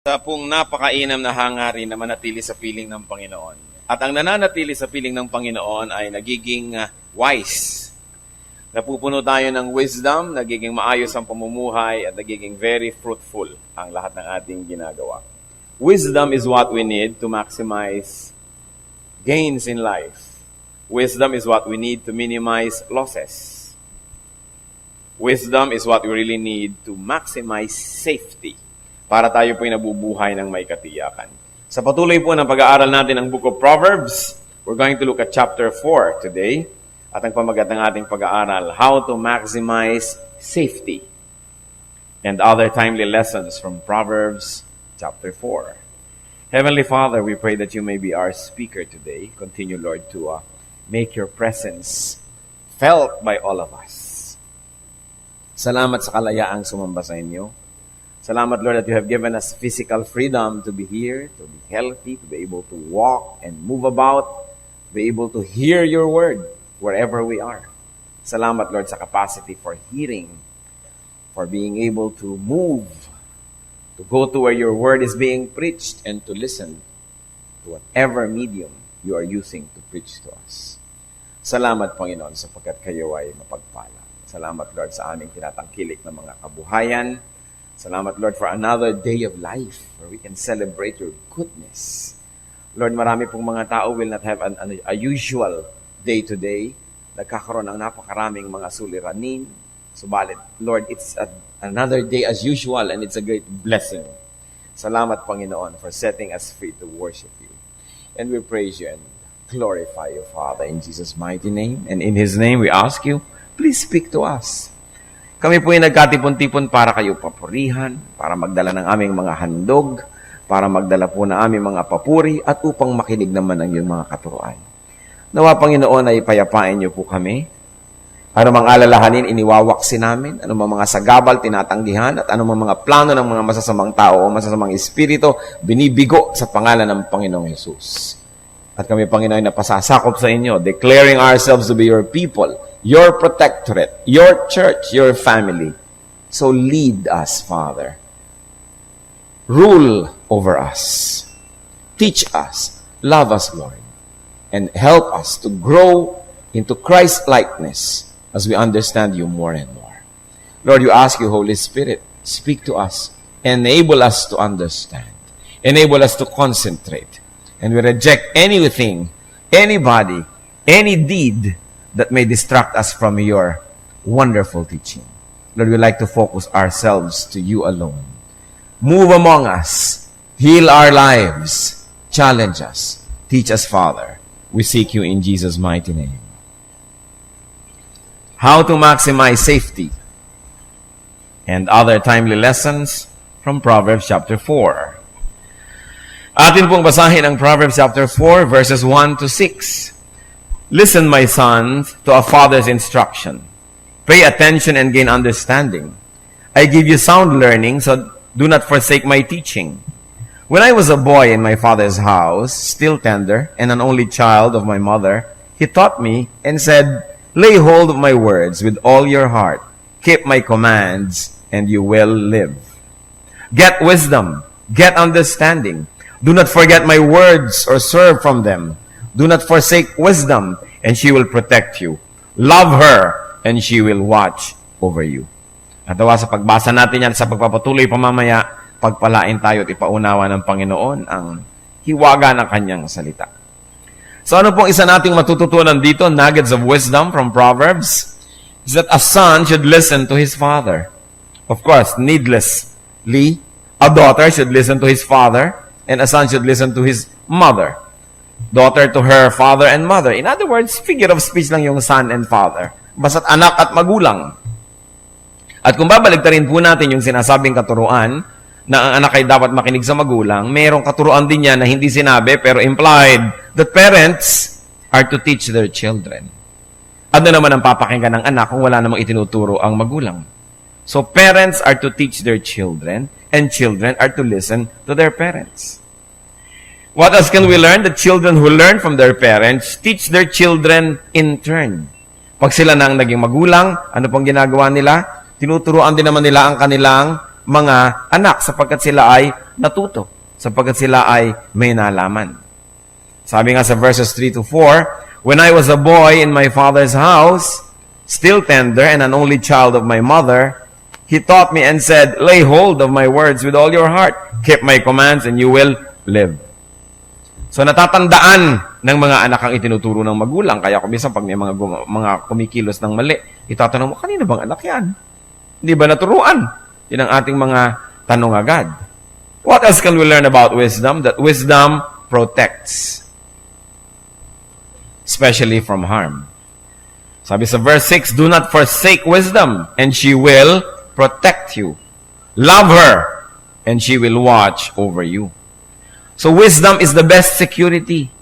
Sa pong napakainam na hangarin na manatili sa piling ng Panginoon. At ang nananatili sa piling ng Panginoon ay nagiging wise. Napupuno tayo ng wisdom, nagiging maayos ang pamumuhay, at nagiging very fruitful ang lahat ng ating ginagawa. Wisdom is what we need to maximize gains in life. Wisdom is what we need to minimize losses. Wisdom is what we really need to maximize safety, para tayo po'y nabubuhay ng may katiyakan. Sa patuloy po ng pag-aaral natin ng Book of Proverbs, we're going to look at chapter 4 today. At ang pamagat ng ating pag-aaral, How to Maximize Safety, and other timely lessons from Proverbs chapter 4. Heavenly Father, we pray that you may be our speaker today. Continue, Lord, to make your presence felt by all of us. Salamat sa kalayaang sumamba sa inyo. Salamat, Lord, that you have given us physical freedom to be here, to be healthy, to be able to walk and move about, be able to hear your word wherever we are. Salamat, Lord, sa capacity for hearing, for being able to move, to go to where your word is being preached, and to listen to whatever medium you are using to preach to us. Salamat, Panginoon, sapagkat kayo ay mapagpala. Salamat, Lord, sa aming tinatangkilik ng mga kabuhayan. Salamat, Lord, for another day of life where we can celebrate your goodness. Lord, marami pong mga tao will not have a usual day today. Nagkakaroon ng napakaraming mga suliranin. Subalit, Lord, it's another day as usual, and it's a great blessing. Salamat, Panginoon, for setting us free to worship you. And we praise you and glorify you, Father, in Jesus' mighty name. And in His name, we ask you, please speak to us. Kami po ay nagkatipon-tipon para kayo papurihan, para magdala ng aming mga handog, para magdala po ng aming mga papuri, at upang makinig naman ang iyong mga katuruan. Nawa, Panginoon, ay payapain niyo po kami. Ano mang alalahanin, iniwawaksi namin. Ano mang mga sagabal, tinatanggihan. At ano mang mga plano ng mga masasamang tao o masasamang espiritu, binibigo sa pangalan ng Panginoong Yesus. At kami, Panginoon, napasasakop sa inyo, declaring ourselves to be your people, your protectorate, your church, your family. So lead us, Father. Rule over us. Teach us. Love us, Lord. And help us to grow into Christ-likeness as we understand you more and more. Lord, you ask you, Holy Spirit, speak to us. Enable us to understand. Enable us to concentrate. And we reject anything, anybody, any deed that may distract us from your wonderful teaching. Lord, we like to focus ourselves to you alone. Move among us. Heal our lives. Challenge us. Teach us, Father. We seek you in Jesus' mighty name. How to maximize safety and other timely lessons from Proverbs chapter 4. Atin pong basahin ang Proverbs chapter 4 verses 1 to 6. Listen, my sons, to a father's instruction. Pay attention and gain understanding. I give you sound learning, so do not forsake my teaching. When I was a boy in my father's house, still tender, and an only child of my mother, he taught me and said, lay hold of my words with all your heart. Keep my commands, and you will live. Get wisdom. Get understanding. Do not forget my words or swerve from them. Do not forsake wisdom, and she will protect you. Love her, and she will watch over you. At sa pagbasa natin yan, sa pagpapatuloy pamamaya, pagpalain tayo at ipaunawa ng Panginoon ang hiwaga ng kanyang salita. So ano pong isa nating matututunan dito, nuggets of wisdom from Proverbs, is that a son should listen to his father. Of course, needlessly, a daughter should listen to his father, and a son should listen to his mother. Daughter to her father and mother. In other words, figure of speech lang yung son and father. Basta't anak at magulang. At kung babaligtarin po natin yung sinasabing katuruan, na ang anak ay dapat makinig sa magulang, mayroong katuruan din yan na hindi sinabi pero implied that parents are to teach their children. Ano naman ang papakinggan ng anak kung wala namang itinuturo ang magulang? So parents are to teach their children, and children are to listen to their parents. What else can we learn? The children who learn from their parents teach their children in turn. Pag sila na ang naging magulang, ano pong ginagawa nila? Tinuturuan din naman nila ang kanilang mga anak sapagkat sila ay natuto, sapagkat sila ay may nalaman. Sabi nga sa verses 3 to 4, "When I was a boy in my father's house, still tender and an only child of my mother, he taught me and said, 'Lay hold of my words with all your heart. Keep my commands and you will live.'" So natatandaan ng mga anak ang itinuturo ng magulang. Kaya kung minsan pag may mga kumikilos ng mali, itatanong mo, kanina bang anak yan? Hindi ba naturuan? Yan ang ating mga tanong agad. What else can we learn about wisdom? That wisdom protects, especially from harm. Sabi sa verse 6, "Do not forsake wisdom, and she will protect you. Love her, and she will watch over you." So wisdom is the best security.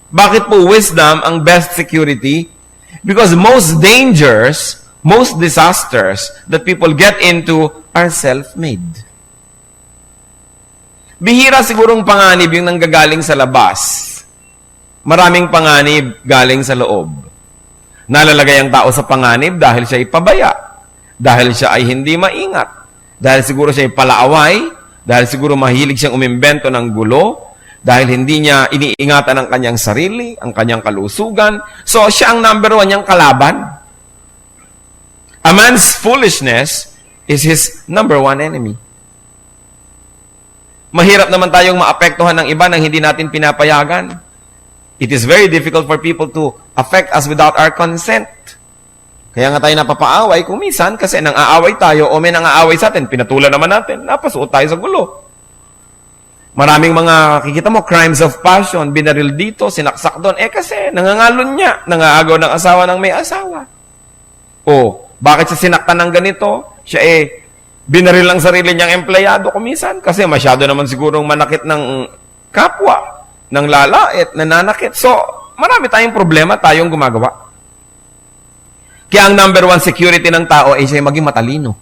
Bakit po wisdom ang best security? Because most dangers, most disasters that people get into are self-made. Bihira sigurong panganib yung nanggagaling sa labas. Maraming panganib galing sa loob. Nalalagay ang tao sa panganib dahil siya ay pabaya, dahil siya ay hindi maingat, dahil siguro siya ay palaaway, dahil siguro mahilig siyang umimbento ng gulo, dahil hindi niya iniingatan ang kanyang sarili, ang kanyang kalusugan. So, siya ang number 1 niyang kalaban. A man's foolishness is his number 1 enemy. Mahirap naman tayong maapektuhan ng iba nang hindi natin pinapayagan. It is very difficult for people to affect us without our consent. Kaya nga tayo napapaaway kung minsan kasi nang aaway tayo o may nang aaway sa atin, pinatulan naman natin, napasuot tayo sa gulo. Maraming mga, kikita mo, crimes of passion, binaril dito, sinaksak doon. Kasi nangangalon niya, nangaagaw ng asawa ng may asawa. O, bakit siya sinaktan ng ganito? Siya binaril lang sarili niyang empleyado kuminsan kasi masyado naman sigurong manakit ng kapwa, ng lalait, nananakit. So, marami tayong problema tayong gumagawa. Kaya ang number 1 security ng tao ay siya maging matalino,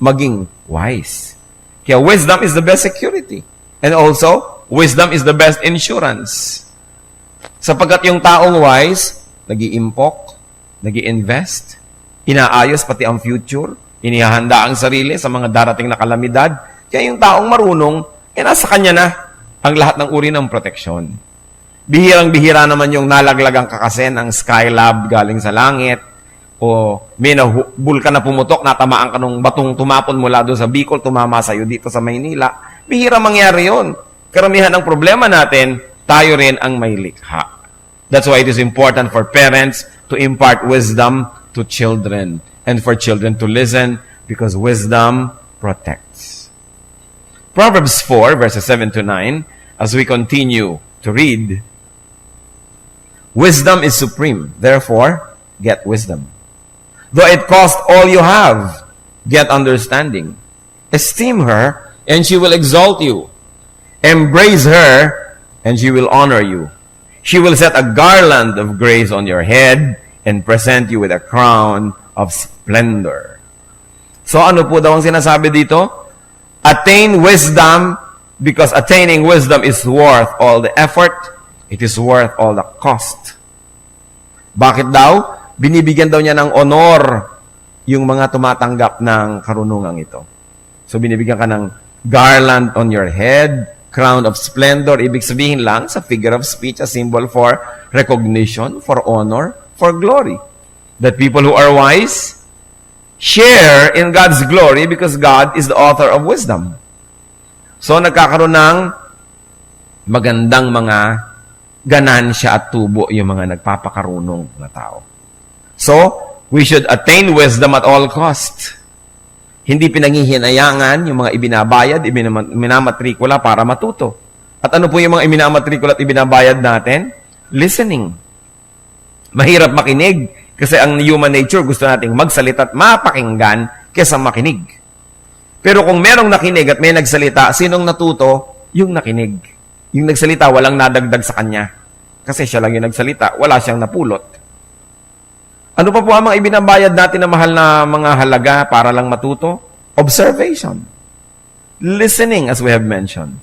maging wise. Kaya wisdom is the best security. And also, wisdom is the best insurance. Sapagkat yung taong wise, nag-iimpok, nag-i-invest, inaayos pati ang future, inihahanda ang sarili sa mga darating na kalamidad. Kaya yung taong marunong, nasa kanya na ang lahat ng uri ng proteksyon. Bihirang-bihira naman yung nalaglagang kakasen ang Skylab galing sa langit, o may bulkan na pumutok, natamaan ka nung batong tumapon mula doon sa Bicol, tumama sa'yo dito sa Maynila. Bihira mangyari yun. Karamihan ng problema natin, tayo rin ang may likha. That's why it is important for parents to impart wisdom to children and for children to listen because wisdom protects. Proverbs 4, verses 7 to 9, as we continue to read, "Wisdom is supreme, therefore, get wisdom. Though it cost all you have, get understanding. Esteem her, and she will exalt you. Embrace her, and she will honor you. She will set a garland of grace on your head and present you with a crown of splendor." So ano po daw ang sinasabi dito? Attain wisdom because attaining wisdom is worth all the effort. It is worth all the cost. Bakit daw? Binibigyan daw niya ng honor yung mga tumatanggap ng karunungang ito. So binibigyan ka ng garland on your head, crown of splendor. Ibig sabihin lang sa figure of speech, a symbol for recognition, for honor, for glory. That people who are wise share in God's glory because God is the author of wisdom. So nagkakaroon ng magandang mga ganansya at tubo yung mga nagpapakarunong na tao. So, we should attain wisdom at all cost. Hindi pinanghihinayangan yung mga ibinabayad, iminamatrikula para matuto. At ano po yung mga iminamatrikula at ibinabayad natin? Listening. Mahirap makinig kasi ang human nature gusto nating magsalita at mapakinggan kaysa makinig. Pero kung merong nakinig at may nagsalita, sinong natuto? Yung nakinig. Yung nagsalita, walang nadagdag sa kanya. Kasi siya lang yung nagsalita, wala siyang napulot. Ano pa po ang mga ibinabayad natin na mahal na mga halaga para lang matuto? Observation. Listening, as we have mentioned.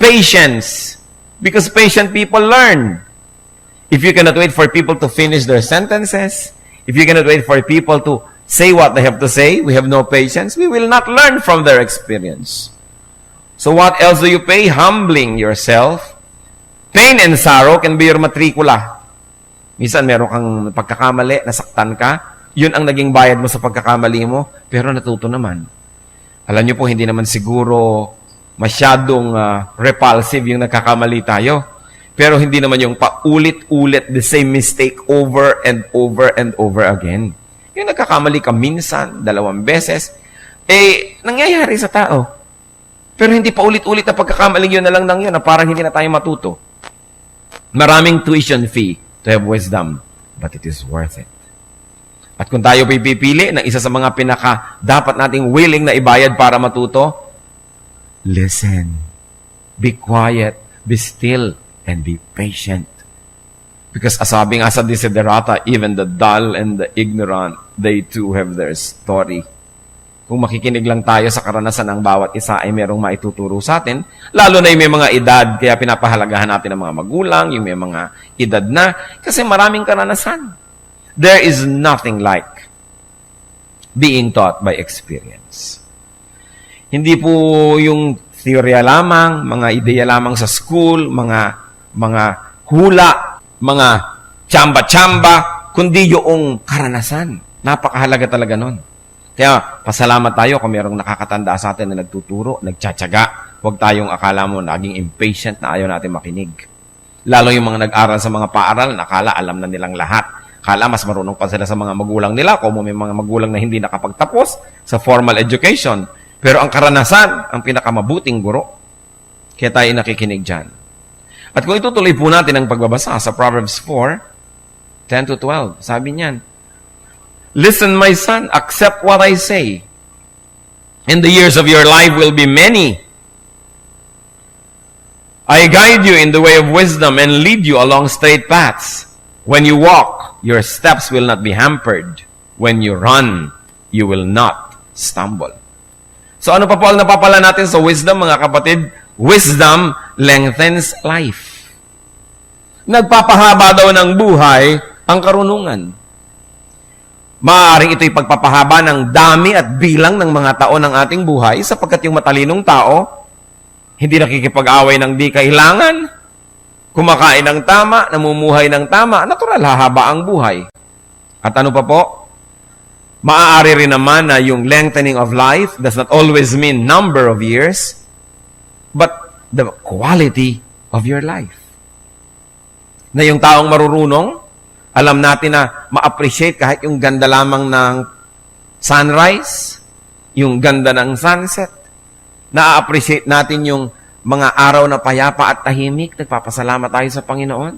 Patience. Because patient people learn. If you cannot wait for people to finish their sentences, if you cannot wait for people to say what they have to say, we have no patience, we will not learn from their experience. So what else do you pay? Humbling yourself. Pain and sorrow can be your matrikula. Minsan meron kang pagkakamali, nasaktan ka, yun ang naging bayad mo sa pagkakamali mo, pero natuto naman. Alam niyo po, hindi naman siguro masyadong repulsive yung nagkakamali tayo. Pero hindi naman yung paulit-ulit the same mistake over and over and over again. Yung nagkakamali ka minsan, 2 beses, nangyayari sa tao. Pero hindi paulit-ulit na pagkakamaling yun na lang yun na parang hindi na tayo matuto. Maraming tuition fee to have wisdom, but it is worth it. At kung tayo pipili ng isa sa mga dapat nating willing na ibayad para matuto, listen, be quiet, be still, and be patient. Because sabi nga sa Desiderata, even the dull and the ignorant, they too have their story. Kung makikinig lang tayo sa karanasan ng bawat isa ay merong maituturo sa atin, lalo na yung may mga edad, kaya pinapahalagahan natin ang mga magulang, yung may mga edad na, kasi maraming karanasan. There is nothing like being taught by experience. Hindi po yung teorya lamang, mga ideya lamang sa school, mga hula, mga tsamba-tsamba, kundi yung karanasan. Napakahalaga talaga nun. Kaya, pasalamat tayo kung mayroong nakakatanda sa atin na nagtuturo, nagtsatsaga. Huwag tayong akala mo naging impatient na ayaw natin makinig. Lalo yung mga nag-aral sa mga paaral, nakala alam na nilang lahat. Kala mas marunong pa sila sa mga magulang nila, kung may mga magulang na hindi nakapagtapos sa formal education. Pero ang karanasan, ang pinakamabuting guro. Kaya tayo nakikinig dyan. At kung itutuloy po natin ang pagbabasa sa Proverbs 4, 10-12, sabi niyan, listen, my son, accept what I say. And the years of your life will be many. I guide you in the way of wisdom and lead you along straight paths. When you walk, your steps will not be hampered. When you run, you will not stumble. So ano pa po ang napapala natin sa wisdom, mga kapatid? Wisdom lengthens life. Nagpapahaba daw ng buhay ang karunungan. Maaaring ito'y pagpapahaba ng dami at bilang ng mga taon ng ating buhay sapagkat yung matalinong tao, hindi nakikipag-away ng di kailangan, kumakain ng tama, namumuhay ng tama, natural hahaba ang buhay. At ano pa po? Maaari rin naman na yung lengthening of life does not always mean number of years, but the quality of your life. Na yung taong marurunong, alam natin na ma-appreciate kahit yung ganda lamang ng sunrise, yung ganda ng sunset. Na-appreciate natin yung mga araw na payapa at tahimik. Nagpapasalamat tayo sa Panginoon.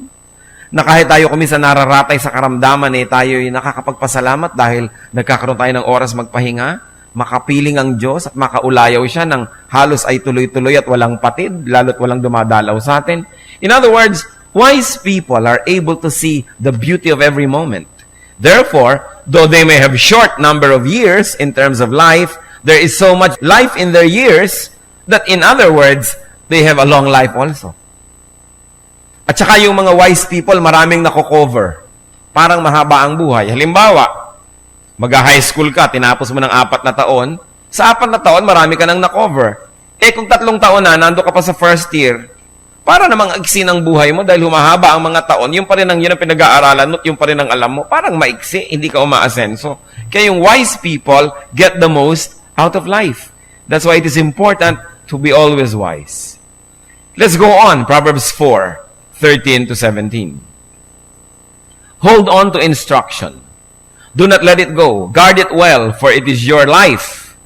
Na kahit tayo kuminsan nararatay sa karamdaman, tayo'y nakakapagpasalamat dahil nagkakaroon tayo ng oras magpahinga, makapiling ang Diyos at makaulayaw siya ng halos ay tuloy-tuloy at walang patid, lalo't walang dumadalaw sa atin. In other words, wise people are able to see the beauty of every moment. Therefore, though they may have short number of years in terms of life, there is so much life in their years that, in other words, they have a long life also. At saka yung mga wise people, maraming nako-cover. Parang mahaba ang buhay. Halimbawa, mag-high school ka, tinapos mo ng 4 na taon, sa 4 na taon, marami ka nang na-cover. Kung 3 taon na, nando ka pa sa first year, para namang agsin ang buhay mo dahil humahaba ang mga taon, yun ang pinag-aaralan mo, yun pa rin ang alam mo, parang maiksi, hindi ka umaasenso. Kaya yung wise people get the most out of life. That's why it is important to be always wise. Let's go on, Proverbs 4, 13-17. Hold on to instruction. Do not let it go. Guard it well, for it is your life.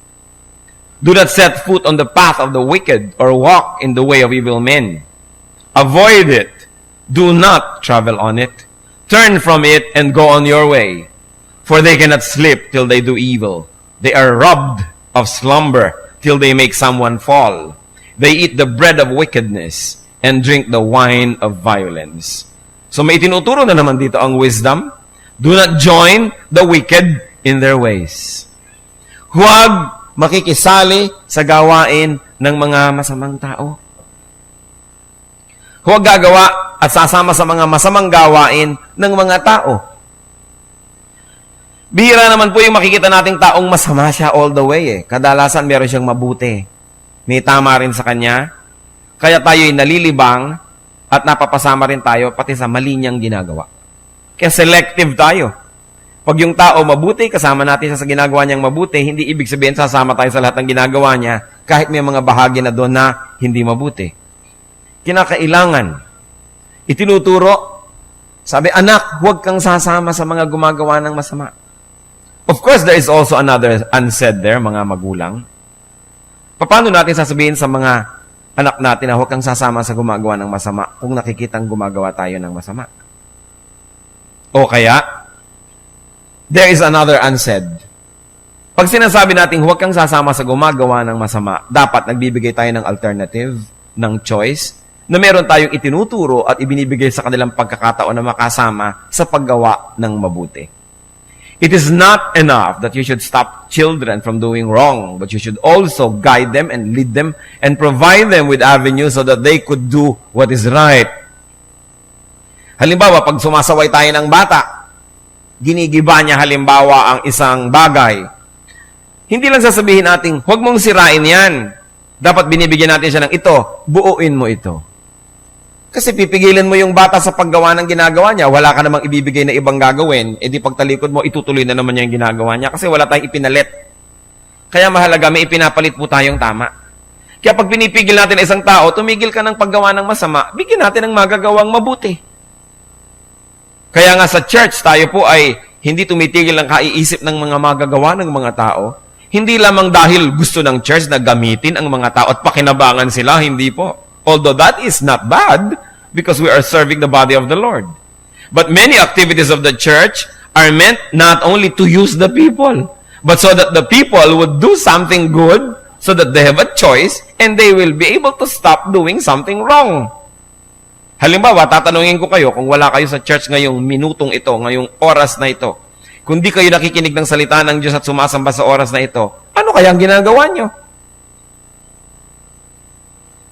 Do not set foot on the path of the wicked or walk in the way of evil men. Avoid it. Do not travel on it. Turn from it and go on your way. For they cannot sleep till they do evil. They are robbed of slumber till they make someone fall. They eat the bread of wickedness and drink the wine of violence. So may tinuturo na naman dito ang wisdom. Do not join the wicked in their ways. Huwag makikisali sa gawain ng mga masamang tao. Huwag gagawa at sasama sa mga masamang gawain ng mga tao. Bihira naman po yung makikita nating taong masama siya all the way eh. Kadalasan meron siyang mabuti. May tama rin sa kanya. Kaya tayo'y nalilibang at napapasama rin tayo pati sa mali niyang ginagawa. Kaya selective tayo. Pag yung tao mabuti, kasama natin siya sa ginagawa niyang mabuti, hindi ibig sabihin sasama tayo sa lahat ng ginagawa niya kahit may mga bahagi na doon na hindi mabuti. Kinakailangan. Itinuturo, sabi, anak, huwag kang sasama sa mga gumagawa ng masama. Of course, there is also another unsaid there, mga magulang. Paano natin sasabihin sa mga anak natin na huwag kang sasama sa gumagawa ng masama kung nakikitang gumagawa tayo ng masama? O kaya, there is another unsaid. Pag sinasabi natin huwag kang sasama sa gumagawa ng masama, dapat nagbibigay tayo ng alternative, ng choice, na meron tayong itinuturo at ibinibigay sa kanilang pagkakataon na makasama sa paggawa ng mabuti. It is not enough that you should stop children from doing wrong, but you should also guide them and lead them and provide them with avenues so that they could do what is right. Halimbawa, pag sumasaway tayo ng bata, ginigiba niya halimbawa ang isang bagay. Hindi lang sasabihin natin, huwag mong sirain yan. Dapat binibigyan natin siya ng ito, buuin mo ito. Kasi pipigilin mo yung bata sa paggawa ng ginagawa niya, wala ka namang ibibigay na ibang gagawin, edi pagtalikod mo, itutuloy na naman niya yung ginagawa niya kasi wala tayong ipinalit. Kaya mahalaga, may ipinapalit po tayong tama. Kaya pag pinipigil natin isang tao, tumigil ka ng paggawa ng masama, bigyan natin ng magagawang mabuti. Kaya nga sa church, tayo po ay hindi tumitigil ang kaiisip ng mga magagawa ng mga tao. Hindi lamang dahil gusto ng church na gamitin ang mga tao at pakinabangan sila, hindi po. Although that is not bad because we are serving the body of the Lord. But many activities of the church are meant not only to use the people, but so that the people would do something good so that they have a choice and they will be able to stop doing something wrong. Halimbawa, tatanungin ko kayo kung wala kayo sa church ngayong minutong ito, ngayong oras na ito, kung di kayo nakikinig ng salita ng Diyos at sumasamba sa oras na ito, ano kaya ang ginagawa nyo?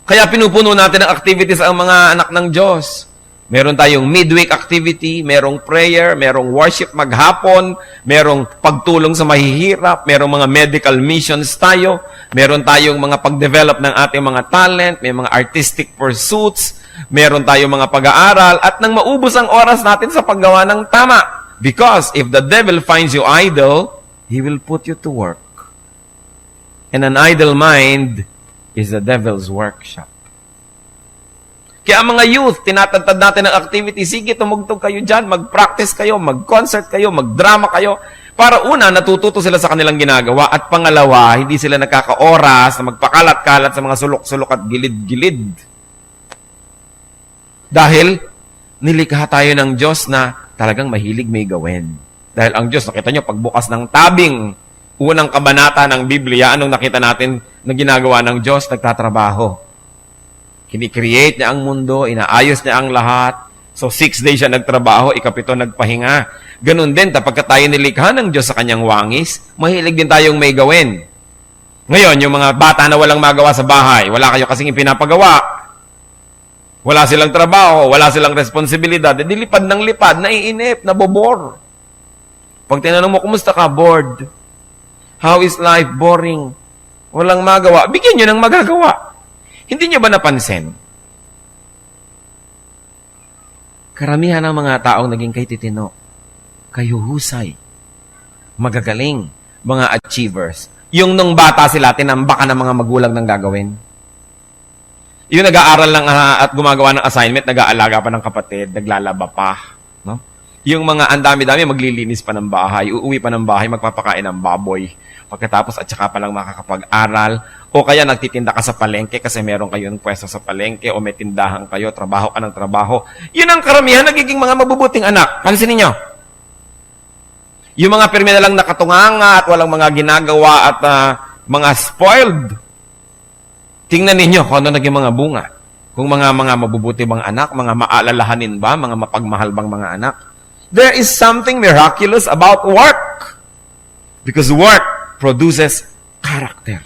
Kaya pinupuno natin ng activities ang mga anak ng Diyos. Meron tayong midweek activity, merong prayer, merong worship maghapon, merong pagtulong sa mahihirap, merong mga medical missions tayo, meron tayong mga pag-develop ng ating mga talent, may mga artistic pursuits, meron tayong mga pag-aaral, at nang maubos ang oras natin sa paggawa ng tama. Because if the devil finds you idle, he will put you to work. And an idle mind is the devil's workshop. Kaya mga youth, tinatantad natin ng activity, sige, tumugtog kayo dyan, mag-practice kayo, mag-concert kayo, mag-drama kayo, para una, natututo sila sa kanilang ginagawa, at pangalawa, hindi sila nakaka-oras na magpakalat-kalat sa mga sulok-sulok at gilid-gilid. Dahil, nilikha tayo ng Diyos na talagang mahilig may gawin. Dahil ang Diyos, nakita nyo, pagbukas ng tabing, unang kabanata ng Biblia, anong nakita natin na ginagawa ng Diyos? Nagtatrabaho. Kini-create niya ang mundo, inaayos niya ang lahat. So, 6 days siya nagtrabaho, ikapito nagpahinga. Ganun din, kapag tayo nilikha ng Diyos sa kanyang wangis, mahilig din tayong may gawin. Ngayon, yung mga bata na walang magawa sa bahay, wala kayo kasing ipinapagawa. Wala silang trabaho, wala silang responsibilidad. Dilipad ng lipad, naiinip, nabobor. Pag tinanong mo, kumusta ka? Bored. How is life? Boring. Walang magawa. Bigyan nyo ng magagawa. Hindi nyo ba napansin? Karamihan ng mga taong naging kay titino, kayo husay, magagaling, mga achievers. Yung nung bata sila, tinambakan ng mga magulang ng gagawin. Yung nag-aaral lang at gumagawa ng assignment, nag-aalaga pa ng kapatid, naglalaba pa. No? Yung mga andami-dami, maglilinis pa ng bahay, uuwi pa ng bahay, magpapakain ng baboy. Pagkatapos at saka pa lang makakapag-aral. O kaya nagtitinda ka sa palengke kasi meron kayong pwesto sa palengke o may tindahan kayo, trabaho ka ng trabaho. Yun ang karamihan nagiging mga mabubuting anak. Pansin niyo? Yung mga pirmi na lang nakatunganga at walang mga ginagawa at mga spoiled. Tingnan ninyo kung ano naging mga bunga. Kung mga mabubuti bang anak, mga maalalahanin ba, mga mapagmahal bang mga anak. There is something miraculous about work. Because work produces character.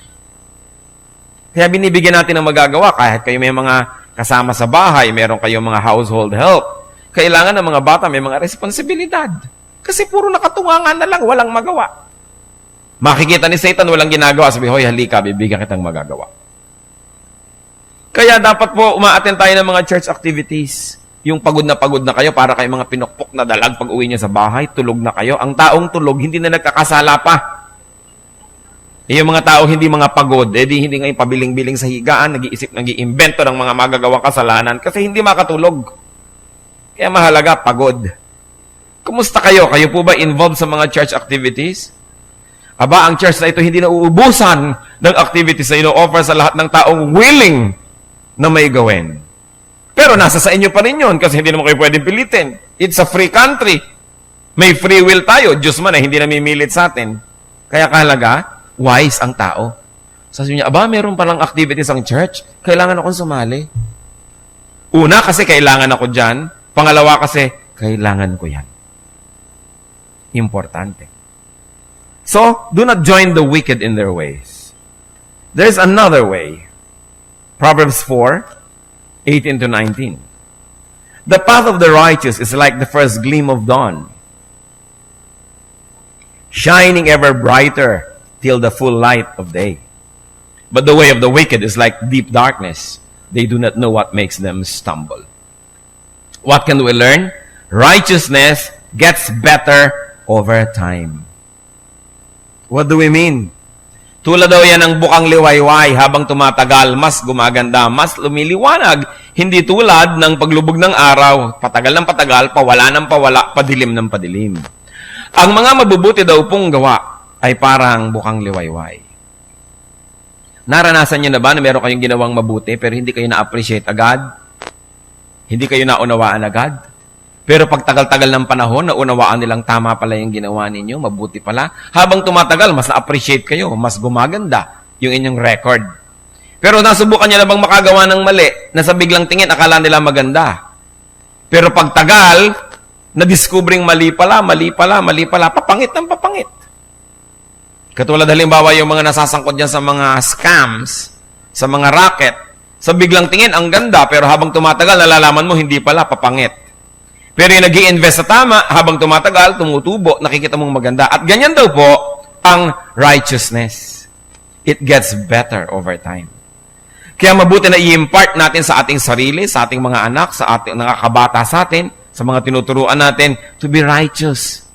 Kaya binibigyan natin ng magagawa kahit kayo may mga kasama sa bahay, meron kayong mga household help. Kailangan ng mga bata may mga responsibilidad. Kasi puro nakatungangan na lang, walang magawa. Makikita ni Satan, walang ginagawa. Sabi, hoy, halika, bibigyan kitang magagawa. Kaya dapat po umaattend tayo ng mga church activities. Yung pagod na kayo para kayo mga pinukpok na dalag pag uwi niyo sa bahay, tulog na kayo. Ang taong tulog, hindi na nagkakasala pa. Yung mga tao hindi mga pagod, hindi ngayon pabiling-biling sa higaan, nag-iimbento ng mga magagawang kasalanan kasi hindi makatulog. Kaya mahalaga, pagod. Kumusta kayo? Kayo po ba involved sa mga church activities? Aba, ang church na ito hindi na uubusan ng activities na ino-offer sa lahat ng taong willing na may gawin. Pero nasa sa inyo pa rin yun kasi hindi naman kayo pwedeng pilitin. It's a free country. May free will tayo. Diyos man ay hindi namimilit sa atin. Kaya kahalaga, wise ang tao. Sabi niya, aba, meron palang activities ang church. Kailangan akong sumali. Una, kasi kailangan ako dyan. Pangalawa, kasi kailangan ko yan. Importante. So, do not join the wicked in their ways. There's another way. Proverbs 4:18-19. The path of the righteous is like the first gleam of dawn, shining ever brighter till the full light of day. But the way of the wicked is like deep darkness. They do not know what makes them stumble. What can we learn? Righteousness gets better over time. What do we mean? Tulad daw yan ng bukang liwayway, habang tumatagal, mas gumaganda, mas lumiliwanag. Hindi tulad ng paglubog ng araw, patagal ng patagal, pawala ng pawala, padilim ng padilim. Ang mga mabubuti daw pong gawa ay parang bukang liwayway. Naranasan niyo na ba na meron kayong ginawang mabuti pero hindi kayo na-appreciate agad? Hindi kayo naunawaan agad? Pero pag tagal-tagal ng panahon, naunawaan nilang tama pala yung ginawa ninyo, mabuti pala. Habang tumatagal, mas na-appreciate kayo, mas gumaganda yung inyong record. Pero nasubukan niyo na bang makagawa ng mali na sa biglang tingin, akala nila maganda. Pero pag tagal, na-discovering mali pala, papangit ng papangit. Katulad halimbawa yung mga nasasangkot dyan sa mga scams, sa mga racket, sa biglang tingin, ang ganda, pero habang tumatagal, nalalaman mo, hindi pala, papangit. Pero yung nag-i-invest sa tama, habang tumatagal, tumutubo, nakikita mong maganda. At ganyan daw po ang righteousness. It gets better over time. Kaya mabuti na i-impart natin sa ating sarili, sa ating mga anak, sa ating nakakabata sa atin, sa mga tinuturuan natin, to be righteous.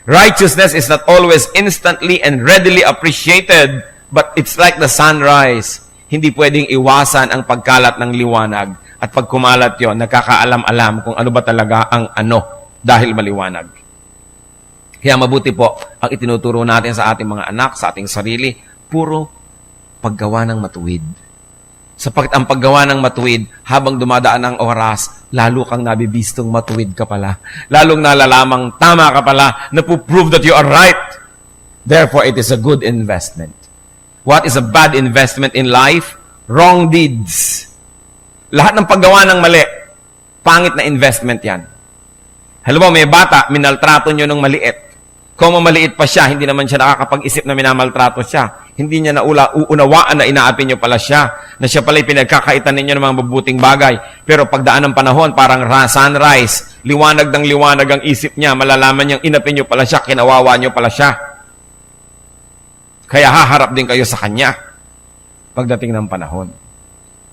Righteousness is not always instantly and readily appreciated, but it's like the sunrise. Hindi pwedeng iwasan ang pagkalat ng liwanag. At pag kumalat yon, nagkakaalam-alam kung ano ba talaga ang ano dahil maliwanag. Kaya mabuti po ang itinuturo natin sa ating mga anak, sa ating sarili, puro paggawa ng matuwid. Sapagkat ang paggawa ng matuwid, habang dumadaan ang oras, lalo kang nabibistong matuwid ka pala. Lalong nalalamang tama ka pala, napuprove that you are right. Therefore, it is a good investment. What is a bad investment in life? Wrong deeds. Lahat ng paggawa ng mali, pangit na investment yan. Halimbawa, may bata, minaltrato nyo ng maliit. Kung maliit pa siya, hindi naman siya nakakapag-isip na minamaltrato siya. Hindi niya uunawaan na inaapi nyo pala siya, na siya pala pinagkakaitan ninyo ng mga mabuting bagay. Pero pagdaan ng panahon, parang sunrise, liwanag ng liwanag ang isip niya, malalaman niyang inapi nyo pala siya, kinawawa nyo pala siya. Kaya haharap din kayo sa kanya pagdating ng panahon.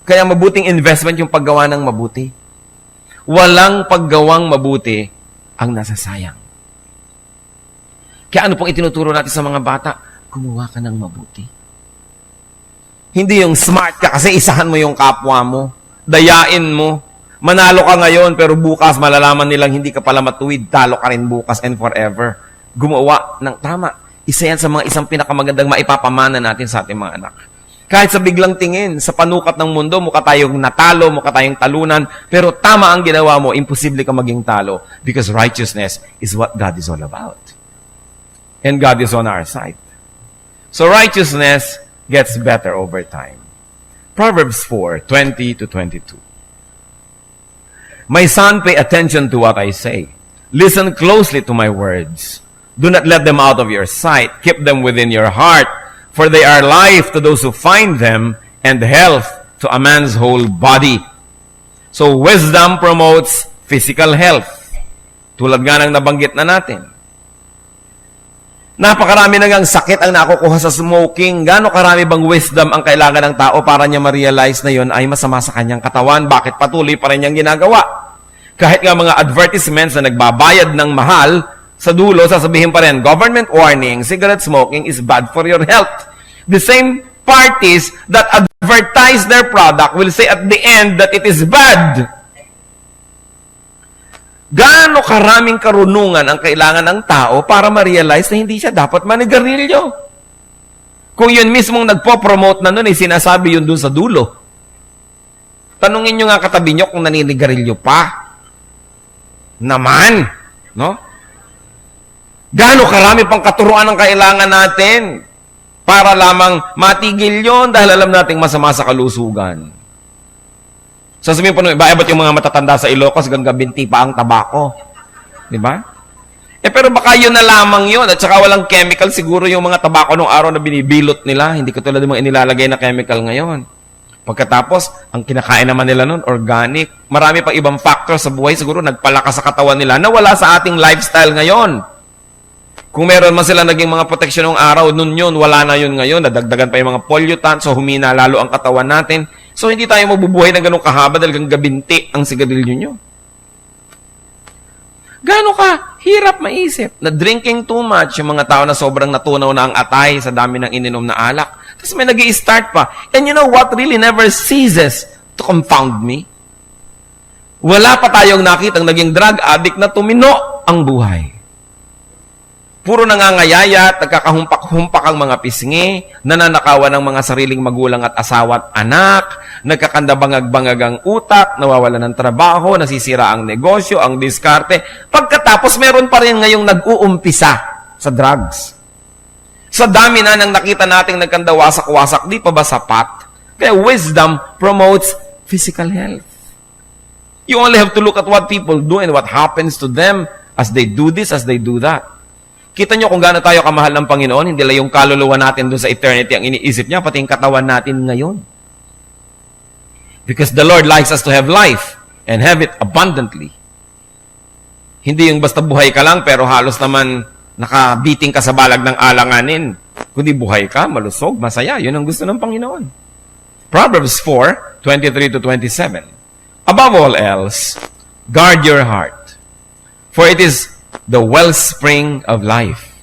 Kaya mabuting investment yung paggawa ng mabuti. Walang paggawang mabuti ang nasasayang. Kaya ano pong itinuturo natin sa mga bata? Gumawa ka ng mabuti. Hindi yung smart ka kasi isahan mo yung kapwa mo. Dayain mo. Manalo ka ngayon pero bukas malalaman nilang hindi ka pala matuwid. Talo ka rin bukas and forever. Gumawa ng tama. Isa yan sa mga isang pinakamagandang maipapamana natin sa ating mga anak. Kahit sa biglang tingin, sa panukat ng mundo, mukha tayong natalo, mukha tayong talunan, pero tama ang ginawa mo, imposible ka maging talo because righteousness is what God is all about. And God is on our side. So righteousness gets better over time. Proverbs 4:20-22. My son, pay attention to what I say. Listen closely to my words. Do not let them out of your sight. Keep them within your heart. For they are life to those who find them, and health to a man's whole body. So wisdom promotes physical health. Tulad nga ng nabanggit na natin. Napakarami nagang sakit ang nakukuha sa smoking. Gaano karami bang wisdom ang kailangan ng tao para niya ma-realize na yon ay masama sa kanyang katawan? Bakit patuloy pa rin niyang ginagawa? Kahit nga mga advertisements na nagbabayad ng mahal, sa dulo, sasabihin pa rin, government warning, cigarette smoking is bad for your health. The same parties that advertise their product will say at the end that it is bad. Gaano karaming karunungan ang kailangan ng tao para ma-realize na hindi siya dapat manigarilyo? Kung yun mismong nagpo-promote na nun, sinasabi yun dun sa dulo. Tanungin nyo nga katabi nyo kung naninigarilyo pa. Naman. No? Gaano karami pang katuruan ang kailangan natin para lamang matigil yun dahil alam nating masama sa kalusugan. Sasabihin po nung iba, ba't yung mga matatanda sa Ilocos hanggang binti pa ang tabako? Di ba? Pero baka yun na lamang yun. At saka walang chemical siguro yung mga tabako nung araw na binibilot nila. Hindi katulad ng mga inilalagay na chemical ngayon. Pagkatapos, ang kinakain naman nila nun, organic. Marami pang ibang factor sa buhay. Siguro nagpalakas sa katawan nila na wala sa ating lifestyle ngayon. Kung meron man sila naging mga proteksyon ng araw, nun yun, wala na yun ngayon. Nadagdagan pa yung mga pollutants, so humina lalo ang katawan natin. So, hindi tayo mabubuhay ng ganong kahaba dahil hanggang gabinti ang sigarilyo nyo. Gano'n ka hirap maisip na drinking too much, yung mga tao na sobrang natunaw na ang atay sa dami ng ininom na alak. Tapos may nag-i-start pa. And you know what really never ceases to confound me? Wala pa tayong nakitang naging drug addict na tumino ang buhay. Puro nangangayayat, nagkakahumpak-humpak ang mga pisngi, nananakawan ng mga sariling magulang at asawa at anak, nagkakandabangag-bangag ang utak, nawawala ng trabaho, nasisira ang negosyo, ang diskarte. Pagkatapos, meron pa rin ngayong nag-uumpisa sa drugs. Sa dami na nang nakita nating nagkandawasak-wasak, di pa ba sapat? Kaya wisdom promotes physical health. You only have to look at what people do and what happens to them as they do this, as they do that. Kita nyo kung gaano tayo kamahal ng Panginoon, hindi lang yung kaluluwa natin doon sa eternity ang iniisip niya, pati yung katawan natin ngayon. Because the Lord likes us to have life and have it abundantly. Hindi yung basta buhay ka lang pero halos naman nakabiting ka sa balag ng alanganin. Kundi buhay ka, malusog, masaya. Yun ang gusto ng Panginoon. Proverbs 4:23-27. Above all else, guard your heart, for it is the wellspring of life.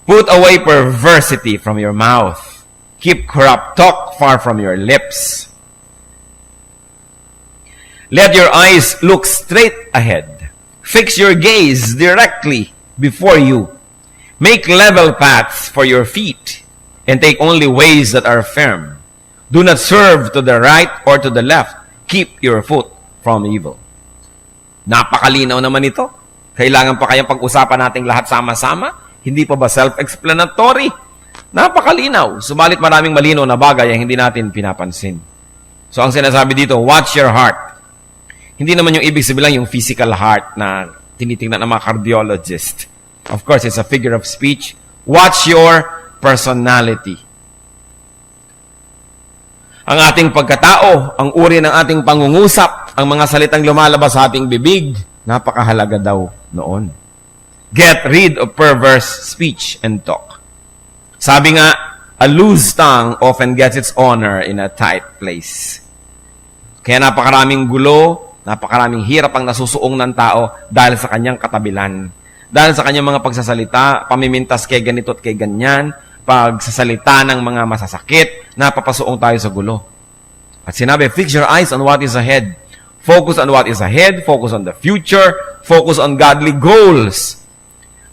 Put away perversity from your mouth. Keep corrupt talk far from your lips. Let your eyes look straight ahead. Fix your gaze directly before you. Make level paths for your feet, and take only ways that are firm. Do not swerve to the right or to the left. Keep your foot from evil. Napakalinaw naman ito. Kailangan pa kayang pag-usapan nating lahat sama-sama? Hindi pa ba self-explanatory? Napakalinaw. Subalit maraming malinaw na bagay ang hindi natin pinapansin. So ang sinasabi dito, watch your heart. Hindi naman yung ibig sabihin yung physical heart na tinitingnan ng mga cardiologist. Of course, it's a figure of speech. Watch your personality. Ang ating pagkatao, ang uri ng ating pangungusap, ang mga salitang lumalabas sa ating bibig, napakahalaga daw noon. Get rid of perverse speech and talk. Sabi nga, a loose tongue often gets its honor in a tight place. Kaya napakaraming gulo, napakaraming hirap ang nasusuong ng tao dahil sa kanyang katabilan. Dahil sa kanyang mga pagsasalita, pamimintas kay ganito at kay ganyan, pagsasalita ng mga masasakit, napapasuong tayo sa gulo. At sinabi, fix your eyes on what is ahead. Focus on what is ahead, focus on the future, focus on godly goals.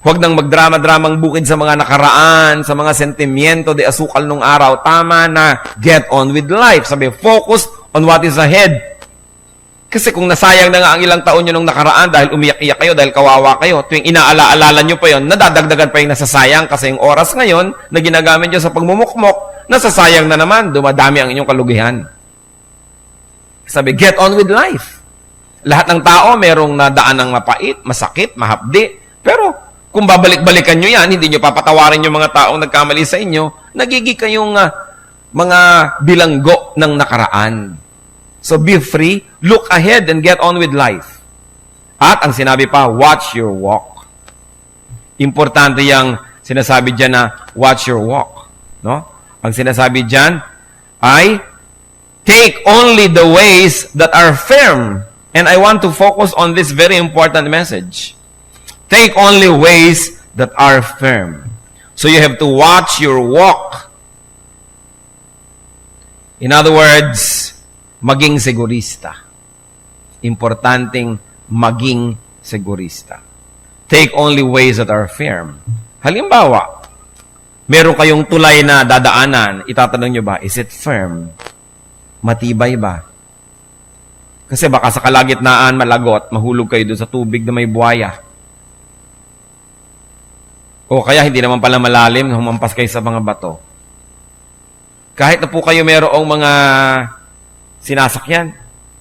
Huwag nang magdrama-dramang bukid sa mga nakaraan, sa mga sentimiento de asukal nung araw. Tama na, get on with life. Sabi, focus on what is ahead. Kasi kung nasayang na nga ang ilang taon nyo nung nakaraan dahil umiyak-iyak kayo, dahil kawawa kayo, tuwing inaala-alala nyo pa yon, nadadagdagan pa yung nasasayang kasi yung oras ngayon na ginagamit nyo sa pagmumukmok, nasasayang na naman, dumadami ang inyong kalugihan. Sabi, get on with life. Lahat ng tao merong nadaan ng mapait, masakit, mahapdi. Pero kung babalik-balikan nyo yan, hindi nyo papatawarin yung mga taong nagkamali sa inyo, nagiging kayong mga bilanggo ng nakaraan. So be free, look ahead and get on with life. At ang sinabi pa, watch your walk. Importante yung sinasabi dyan na watch your walk. No? Ang sinasabi dyan ay take only the ways that are firm. And I want to focus on this very important message. Take only ways that are firm. So you have to watch your walk. In other words, maging segurista. Importanteng maging segurista. Take only ways that are firm. Halimbawa, meron kayong tulay na dadaanan, itatanong nyo ba, is it firm? Matibay ba? Kasi baka sa kalagitnaan, malagot, mahulog kayo doon sa tubig na may buhaya. O kaya hindi naman pala malalim, humampas kayo sa mga bato. Kahit na po kayo merong mga sinasakyan,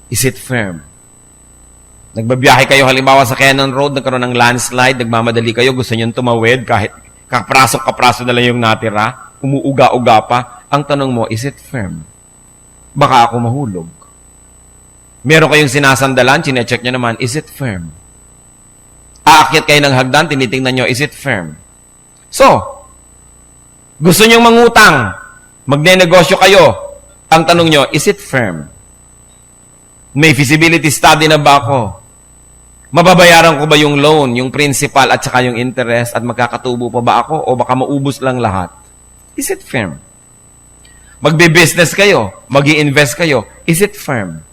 is it firm? Nagbabiyahe kayo halimbawa sa Cannon Road, nagkaroon ng landslide, nagmamadali kayo, gusto nyo tumawid, kahit kapraso na lang yung natira, umuuga-uga pa. Ang tanong mo, is it firm? Baka ako mahulog. Meron kayong sinasandalan, chinecheck nyo naman, is it firm? Aakyat kayo ng hagdan, tinitingnan nyo, is it firm? So, gusto nyong mangutang, magne-negosyo kayo, ang tanong nyo, is it firm? May feasibility study na ba ako? Mababayaran ko ba yung loan, yung principal at saka yung interest at magkakatubo pa ba ako o baka maubos lang lahat? Is it firm? Magbe-business kayo, magi-invest kayo, is it firm?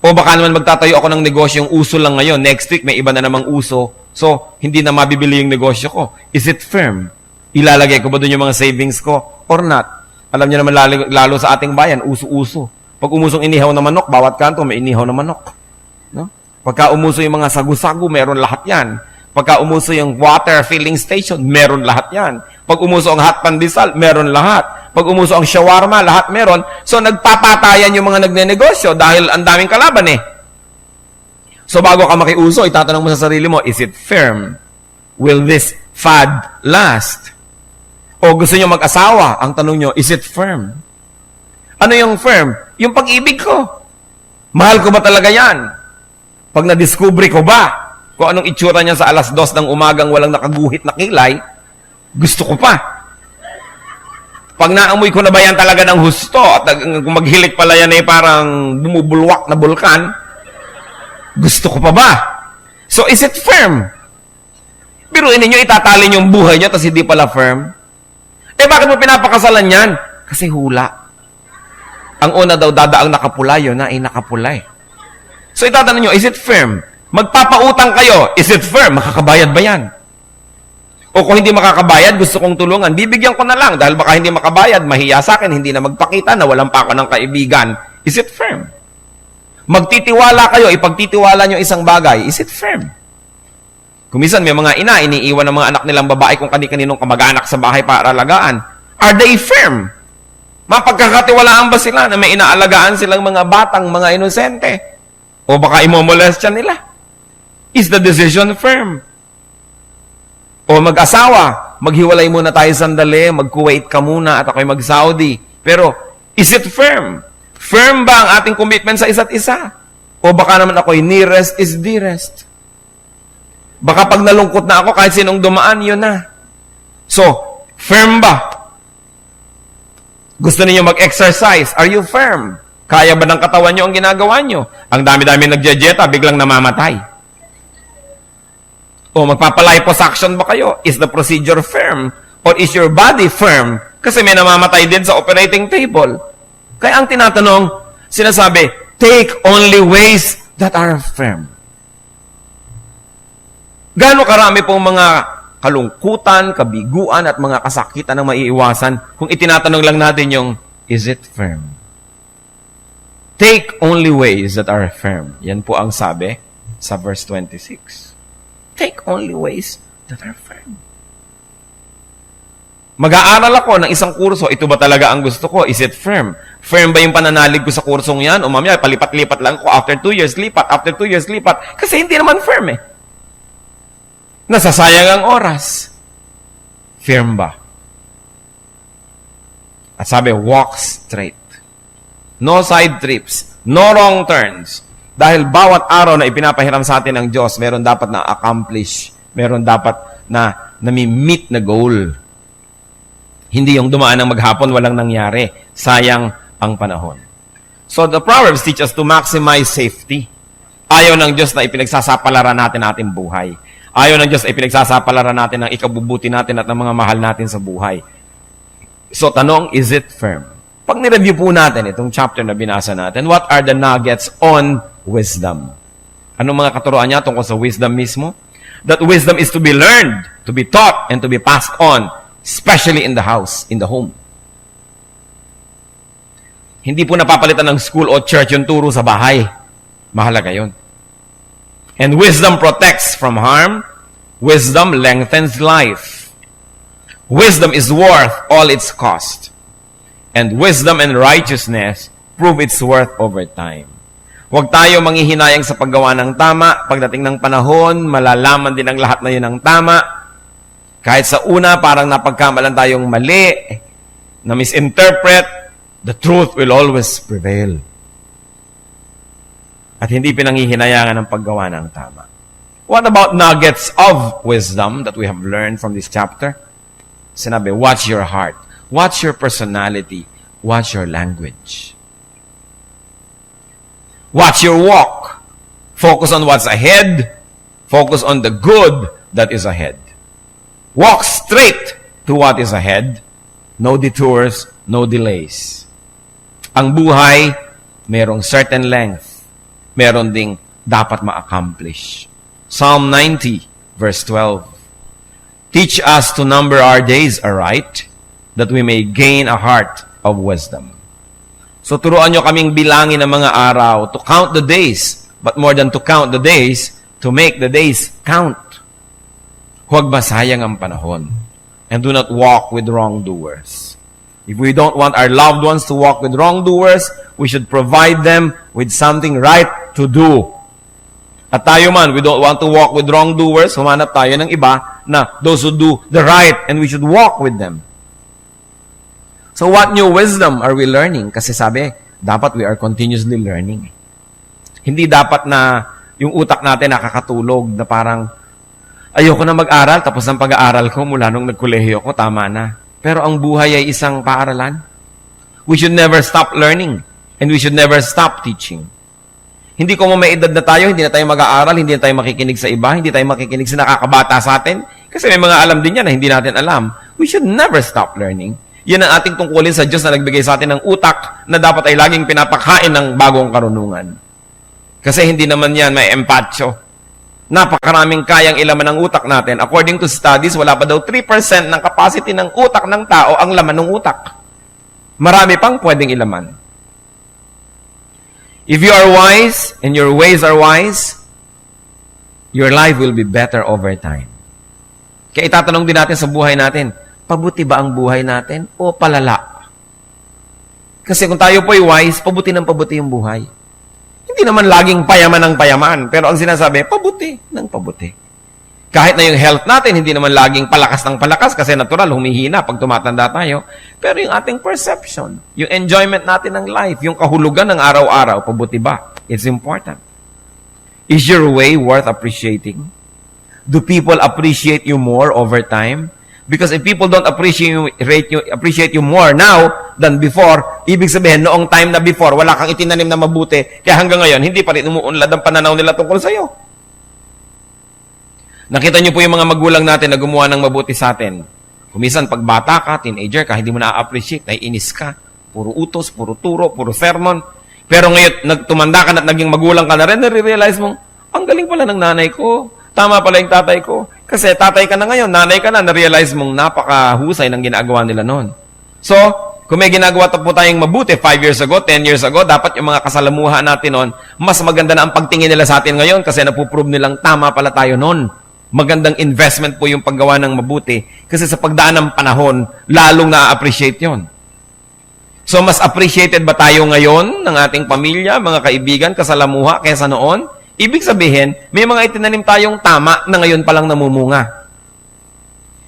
O baka naman magtatayo ako ng negosyo, yung uso lang ngayon, next week may iba na namang uso, so hindi na mabibili yung negosyo ko. Is it firm? Ilalagay ko ba doon yung mga savings ko or not? Alam niyo naman lalo sa ating bayan, uso-uso. Pag umusong inihaw na manok, bawat kanto may inihaw na manok. No? Pagka umuso yung mga sagu-sagu, meron lahat yan. Pagka umuso yung water filling station, meron lahat yan. Pag umuso ang hot pandesal, meron lahat. Pag umuso ang shawarma, lahat meron. So, nagpapatayan yung mga nagne-negosyo dahil ang daming kalaban eh. So, bago ka makiuso, itatanong mo sa sarili mo, is it firm? Will this fad last? O gusto nyo mag-asawa, ang tanong nyo, is it firm? Ano yung firm? Yung pag-ibig ko. Mahal ko ba talaga yan? Pag na-discovery ko ba kung anong itsura niya sa alas 2 ng umagang walang nakaguhit na kilay, gusto ko pa. Pag naamoy ko na ba yan talaga ng husto at kung maghilik pala yan eh parang bumubulwak na bulkan, gusto ko pa ba? So is it firm? Biruin ninyo, itatalin yung buhay nyo tapos hindi pala firm. Eh bakit mo pinapakasalan yan? Kasi hula. Ang una daw dadaang nakapula, yun na ay nakapula eh. So itatanong nyo, is it firm? Magpapautang kayo, is it firm? Makakabayad ba yan? O kung hindi makakabayad, gusto kong tulungan, bibigyan ko na lang dahil baka hindi makabayad, mahiya sa akin, hindi na magpakita na walang pa ako ng kaibigan. Is it firm? Magtitiwala kayo, ipagtitiwala nyo isang bagay, is it firm? Kumisan may mga ina, iniiwan ng mga anak nilang babae kung kani-kaninong kamag-anak sa bahay para alagaan. Are they firm? Mapagkakatiwalaan ba sila na may inaalagaan silang mga batang, mga inosente? O baka imomolestya nila? Is the decision firm? O mag-asawa, maghiwalay muna tayo sandali, mag-Kuwait ka muna at ako'y mag-Saudi. Pero, is it firm? Firm ba ang ating commitment sa isa't isa? O baka naman ako'y nearest is dearest? Baka pag nalungkot na ako, kahit sinong dumaan, yun na. So, firm ba? Gusto niyo mag-exercise? Are you firm? Kaya ba ng katawan nyo ang ginagawa nyo? Ang dami-dami nagje-jeta, biglang namamatay. O magpapaliposuction ba kayo? Is the procedure firm? Or is your body firm? Kasi may namamatay din sa operating table. Kaya ang tinatanong, sinasabi, take only ways that are firm. Gaano karami pong mga kalungkutan, kabiguan, at mga kasakitan na maiiwasan kung itinatanong lang natin yung, is it firm? Take only ways that are firm. Yan po ang sabi sa verse 26. Take only ways that are firm. Mag-aaral ako ng isang kurso, ito ba talaga ang gusto ko? Is it firm? Firm ba yung pananalig ko sa kursong yan? O mamaya, palipat-lipat lang ko. After 2 years, lipat. After 2 years, lipat. Kasi hindi naman firm eh. Nasasayang ang oras. Firm ba? At sabi, walk straight. No side trips. No wrong turns. Dahil bawat araw na ipinapahiram sa atin ng Diyos, meron dapat na accomplish. Meron dapat na nami-meet na goal. Hindi yung dumaan ng maghapon, walang nangyari. Sayang ang panahon. So the Proverbs teach us to maximize safety. Ayaw ng Diyos na ipinagsasapalaran natin ating buhay. Ayaw ng Diyos na ipinagsasapalaran natin ang ikabubuti natin at ng mga mahal natin sa buhay. So tanong, is it firm? Pag nireview po natin itong chapter na binasa natin, what are the nuggets on wisdom? Anong mga katuroan niya tungkol sa wisdom mismo? That wisdom is to be learned, to be taught, and to be passed on, especially in the house, in the home. Hindi po napapalitan ng school o church yung turo sa bahay. Mahalaga yun. And wisdom protects from harm. Wisdom lengthens life. Wisdom is worth all its cost. And wisdom and righteousness prove its worth over time. Huwag tayo manghihinayang sa paggawa ng tama. Pagdating ng panahon, malalaman din ang lahat na yun ang tama. Kahit sa una, parang napagkamalan tayong mali, na misinterpret, the truth will always prevail. At hindi pinanghihinayangan ang paggawa ng tama. What about nuggets of wisdom that we have learned from this chapter? Sinabi, watch your heart. Watch your personality. Watch your language. Watch your walk. Focus on what's ahead. Focus on the good that is ahead. Walk straight to what is ahead. No detours, no delays. Ang buhay, merong certain length. Meron ding dapat ma-accomplish. Psalm 90, verse 12. Teach us to number our days aright, that we may gain a heart of wisdom. So turuan nyo kaming bilangin ang mga araw, to count the days, but more than to count the days, to make the days count. Huwag masayang ang panahon. And do not walk with wrongdoers. If we don't want our loved ones to walk with wrongdoers, we should provide them with something right to do. At tayo man, we don't want to walk with wrongdoers, humanap tayo ng iba na those who do the right, and we should walk with them. So what new wisdom are we learning? Kasi sabi, dapat we are continuously learning. Hindi dapat na yung utak natin nakakatulog na parang, ayoko na mag-aral, tapos ang pag-aaral ko mula nung nagkolehiyo ko, tama na. Pero ang buhay ay isang paaralan. We should never stop learning. And we should never stop teaching. Hindi ko may edad na tayo, hindi na tayo mag-aaral, hindi na tayo makikinig sa iba, hindi tayo makikinig sa nakakabata sa atin. Kasi may mga alam din yan na hindi natin alam. We should never stop learning. Yan ang ating tungkulin sa Diyos na nagbigay sa atin ng utak na dapat ay laging pinapakain ng bagong karunungan. Kasi hindi naman yan may empatsyo. Napakaraming kayang ilaman ng utak natin. According to studies, wala pa daw 3% ng capacity ng utak ng tao ang laman ng utak. Marami pang pwedeng ilaman. If you are wise and your ways are wise, your life will be better over time. Kaya itatanong din natin sa buhay natin, pabuti ba ang buhay natin o palala? Kasi kung tayo po ay wise, pabuti ng pabuti yung buhay. Hindi naman laging payaman ng payaman, pero ang sinasabi, pabuti ng pabuti. Kahit na yung health natin, hindi naman laging palakas ng palakas kasi natural, humihina pag tumatanda tayo. Pero yung ating perception, yung enjoyment natin ng life, yung kahulugan ng araw-araw, pabuti ba? It's important. Is your way worth appreciating? Do people appreciate you more over time? Because if people don't appreciate you more now than before, ibig sabihin, noong time na before, wala kang itinanim na mabuti, kaya hanggang ngayon, hindi pa rin umuunlad ang pananaw nila tungkol sa'yo. Nakita niyo po yung mga magulang natin na gumawa ng mabuti sa atin. Kumisan, pag bata ka, teenager ka, hindi mo na-appreciate, naiinis ka. Puro utos, puro turo, puro sermon. Pero ngayon, nagtumanda ka na at naging magulang ka na rin, nare-realize mo, ang galing pala ng nanay ko. Tama pala yung tatay ko. Kasi tatay ka na ngayon, nanay ka na, na-realize mong napakahusay ng ginagawa nila noon. So, kung may ginagawa po tayong mabuti 5 years ago, 10 years ago, dapat yung mga kasalamuha natin noon, mas maganda na ang pagtingin nila sa atin ngayon kasi napuprove nilang tama pala tayo noon. Magandang investment po yung paggawa ng mabuti kasi sa pagdaan ng panahon, lalong na-appreciate yon. So, mas appreciated ba tayo ngayon ng ating pamilya, mga kaibigan, kasalamuha kaysa noon? Ibig sabihin, may mga itinanim tayong tama na ngayon palang namumunga.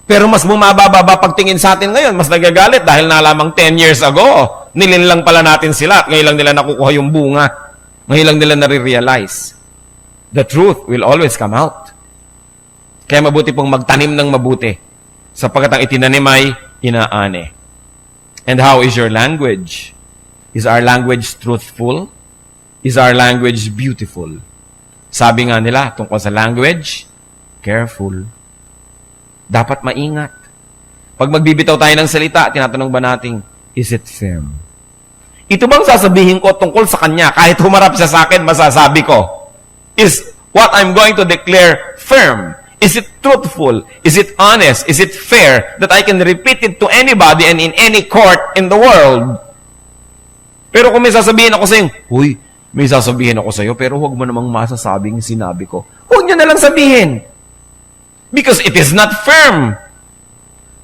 Pero mas bumababa pagtingin sa atin ngayon, mas nagagalit dahil nalamang 10 years ago, nilinlang pala natin sila at ngayon lang nila nakukuha yung bunga. Ngayon lang nila nare-realize. The truth will always come out. Kaya mabuti pong magtanim ng mabuti Sapagkat ang itinanim ay inaani. And how is your language? Is our language truthful? Is our language beautiful? Sabi nga nila tungkol sa language, careful. Dapat maingat. Pag magbibitaw tayo ng salita, tinatanong ba natin, is it firm? Ito bang sasabihin ko tungkol sa kanya, kahit humarap siya sa akin, masasabi ko, is what I'm going to declare firm? Is it truthful? Is it honest? Is it fair that I can repeat it to anybody and in any court in the world? Pero kung may sasabihin ako sa'yo, huy, may sasabihin ako sa'yo, pero huwag mo namang masasabing sinabi ko. Huwag niyo na lang sabihin. Because it is not firm.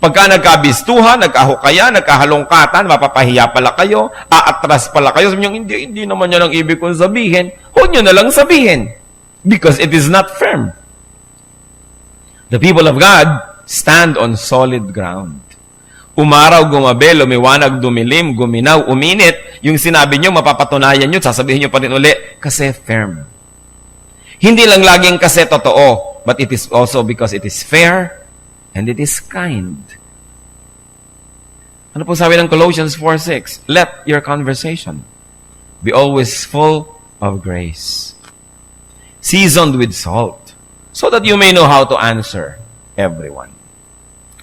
Pagka nagkabistuhan, nagkahukaya, nagkahalongkatan, mapapahiya pala kayo, aatras pala kayo, sabi niyo, hindi naman yan ang ibig kong sabihin, huwag niyo na lang sabihin. Because it is not firm. The people of God stand on solid ground. Umaraw, gumabi, lumiwanag, dumilim, guminaw, uminit, yung sinabi nyo, mapapatunayan nyo, sasabihin nyo pa rin uli, kasi firm. Hindi lang laging kasi totoo, but it is also because it is fair and it is kind. Ano po sabi ng Colossians 4:6? Let your conversation be always full of grace, seasoned with salt, so that you may know how to answer everyone.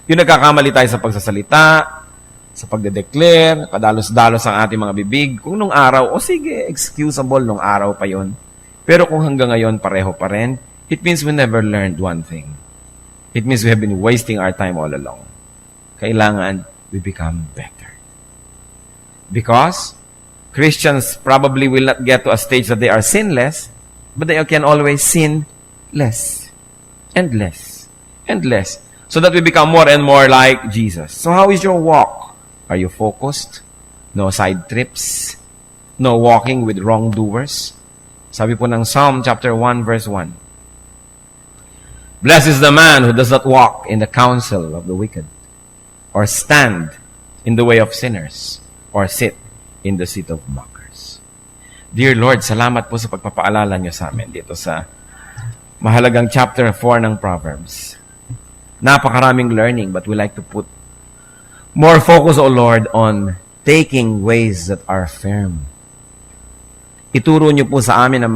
Yung nagkakamali tayo sa pagsasalita, sa pagde-declare, kadalos-dalos ang ating mga bibig, kung nung araw, sige, excusable nung araw pa yon. Pero kung hanggang ngayon pareho pa rin, it means we never learned one thing. It means we have been wasting our time all along. Kailangan we become better. Because Christians probably will not get to a stage that they are sinless, but they can always sin less and less and less, so that we become more and more like Jesus. So how is your walk? Are you focused? No side trips? No walking with wrongdoers? Sabi po ng Psalm chapter 1 verse 1. Blessed is the man who does not walk in the counsel of the wicked, or stand in the way of sinners, or sit in the seat of mockers. Dear Lord, salamat po sa pagpapaalala niyo sa amin dito sa mahalagang chapter 4 ng Proverbs. Napakaraming learning, but we like to put more focus, O Lord, on taking ways that are firm. Ituro niyo po sa amin ang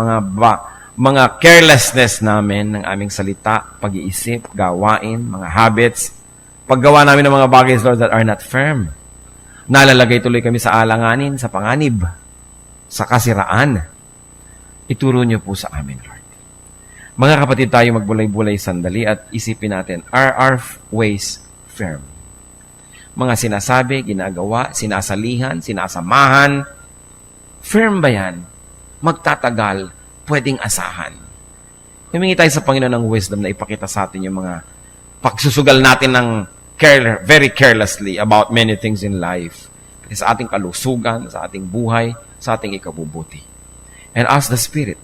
mga carelessness namin ng aming salita, pag-iisip, gawain, mga habits, paggawa namin ng mga bagay, Lord, that are not firm. Nalalagay tuloy kami sa alanganin, sa panganib, sa kasiraan. Ituro niyo po sa amin, Lord. Mga kapatid, tayo magbulay-bulay sandali at isipin natin, are our ways firm? Mga sinasabi, ginagawa, sinasalihan, sinasamahan, firm ba yan? Magtatagal, pwedeng asahan. Humingi tayo sa Panginoon ng wisdom na ipakita sa atin yung mga pagsusugal natin ng very carelessly about many things in life. Sa ating kalusugan, sa ating buhay, sa ating ikabubuti. And ask the Spirit